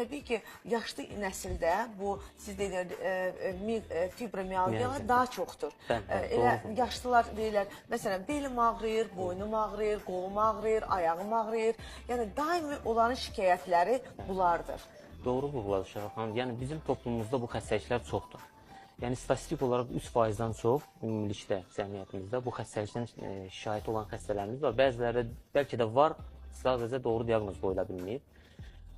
təbii ki, yaşlı nəsildə bu, siz deyirlər, fibromiyalgiyalar daha çoxdur. Elə yaşlılar deyirlər, məsələn, belim ağrıyır, boynum ağrıyır, qolum ağrıyır, ayağım ağrıyır. Yəni, daimi onların şikayətləri bunlardır. Doğru vurğuladı Şəraf xanım. Yəni, bizim toplumumuzda bu xəstəliklər çoxdur. Yəni, statistik olaraq 3%-dan çox ümumilikdə cəmiyyətimizdə bu xəstəlikdən şikayət olan xəstələrimiz var. Bəziləri bəlkə də var, sadəcə doğru diaqnoz qoyula bilməyib.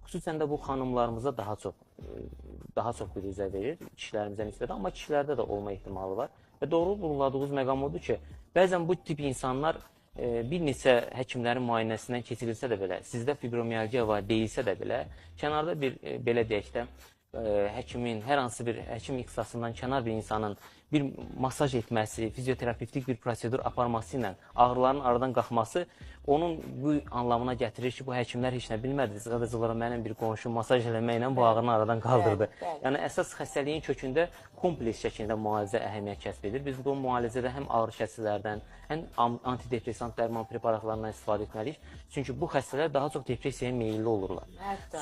Xüsusən də bu xanımlarımıza daha çox biruzə verir, kişilərimizə nisbətən, amma kişilərdə də olma ehtimalı var. Və doğru vurğuladığınız məqam odur ki, bəzən bu tip insanlar bir neçə həkimlərin müayinəsindən keçirilsə də belə, sizdə fibromiyalgiya var deyilsə də belə, kənarda bir, belə deyək də, həkimin, hər hansı bir həkim ixtisasından kənar bir insanın bir masaj etməsi, fizioterapevtik bir prosedur aparması ilə ağrıların aradan qalxması onun bu anlamına gətirir ki, bu həkimlər heç nə bilmədi. Sadəcə olaraq mənim bir qonşum masaj eləməklə bu ağrını aradan qaldırdı. Yəni, əsas xəstəliyin kökündə kompleks şəkildə müalicə əhəmiyyət kəsb edir. Biz bu müalicədə həm ağrı kəsicilərdən, həm antidepressant dərman preparatlarından istifadə etməliyik. Çünki bu xəstələr daha çox depressiyaya meyilli olurlar.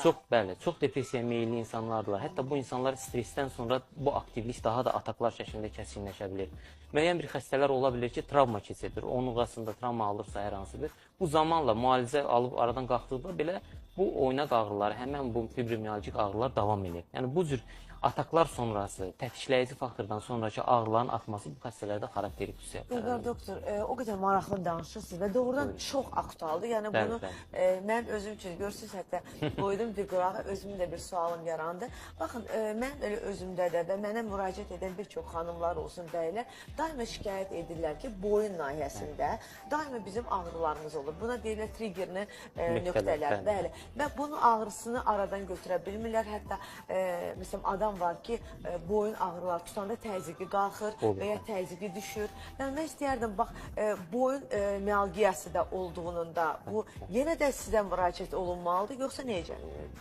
Çox depressiyaya meyilli insanlardılar. Hətta bu insanlar stressdən sonra bu aktivlik daha da ataklar şəklində kəskinləşə bilir. Müəyyən bir xəstələr ola bilir ki, travma keçirir. Onluğasında travma alırsa hər hansı bir. Bu zamanla müalicə alıb aradan qalxdıqda belə bu oynaq ağrıları, həmən bu fibromiyalgik ağrılar davam edir. Yəni, bu cür ataklar sonrası, tətikləyici faktordan sonraki ağrıların artması bu xəstələrdə xarakterik xüsusiyyətlərdir. Doktor, o qədər maraqlı danışırsınız və doğrudan çox aktualdır. Yəni, bunu mən özüm üçün görürsünüz, hətta qoydum bir qırağa, özümün də bir sualım yarandı. Baxın, mən elə özümdə də və mənə müraciət edən bir çox xanımlar olsun, bəylər, daima şikayət edirlər ki, boyun nahiyəsində daima bizim ağrılarımız olur. Buna deyirlər triggerli nöqtələr. Bəli. Və bunun ağrısını aradan götürə bilmirlər. Hətta, məsələn, adam var ki, boyun ağrılar tutanda təzyiqi qalxır və ya təzyiqi düşür. Yəni, mən istəyərdim, bax, boyun mialgiyası da olduğunun da bu yenə də sizə müraciət olunmalıdır, yoxsa necə?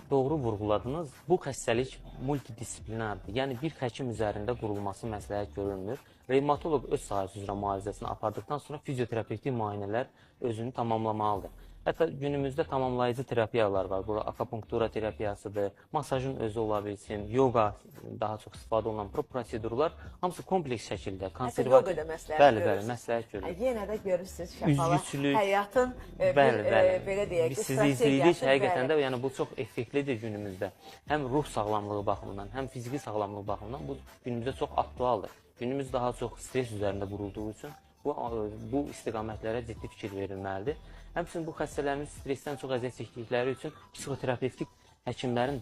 Doğru vurğuladınız. Bu xəstəlik multidisiplinardır. Yəni, bir həkim üzərində qurulması məsləhət görülmür. Revmatoloq öz sahəsi üzrə müalicəsini apardıqdan sonra fizioterapevtik müayinələr özünü tamamlamalıdır. Hətta günümüzdə tamamlayıcı terapiyalar var. Bura akupunktura terapiyasıdır, masajın özü ola bilsin, yoga daha çox istifadə olunan prosedurlar hamısı kompleks şəkildə, konservativ. Hətta yoga da məsləhət görürsünüz. Bəli, məsləhət görürük. Yenə də görürsünüz, şəfalı həyatın belə deyək ki, biz sizi izləyirik, həqiqətən də yəni, bu çox effektlidir günümüzdə. Həm ruh sağlamlığı baxımından, həm fiziki sağlamlığı baxımından bu günümüzdə çox aktualdır. Günümüz daha çox stres üzərində qurulduğu üçün bu istiqamətlərə ciddi fikir verilməlidir. Həmçinin bu xəstələrimiz stressdən çox əziyyət çəkdikləri üçün psixoterapevtik həkimlərin də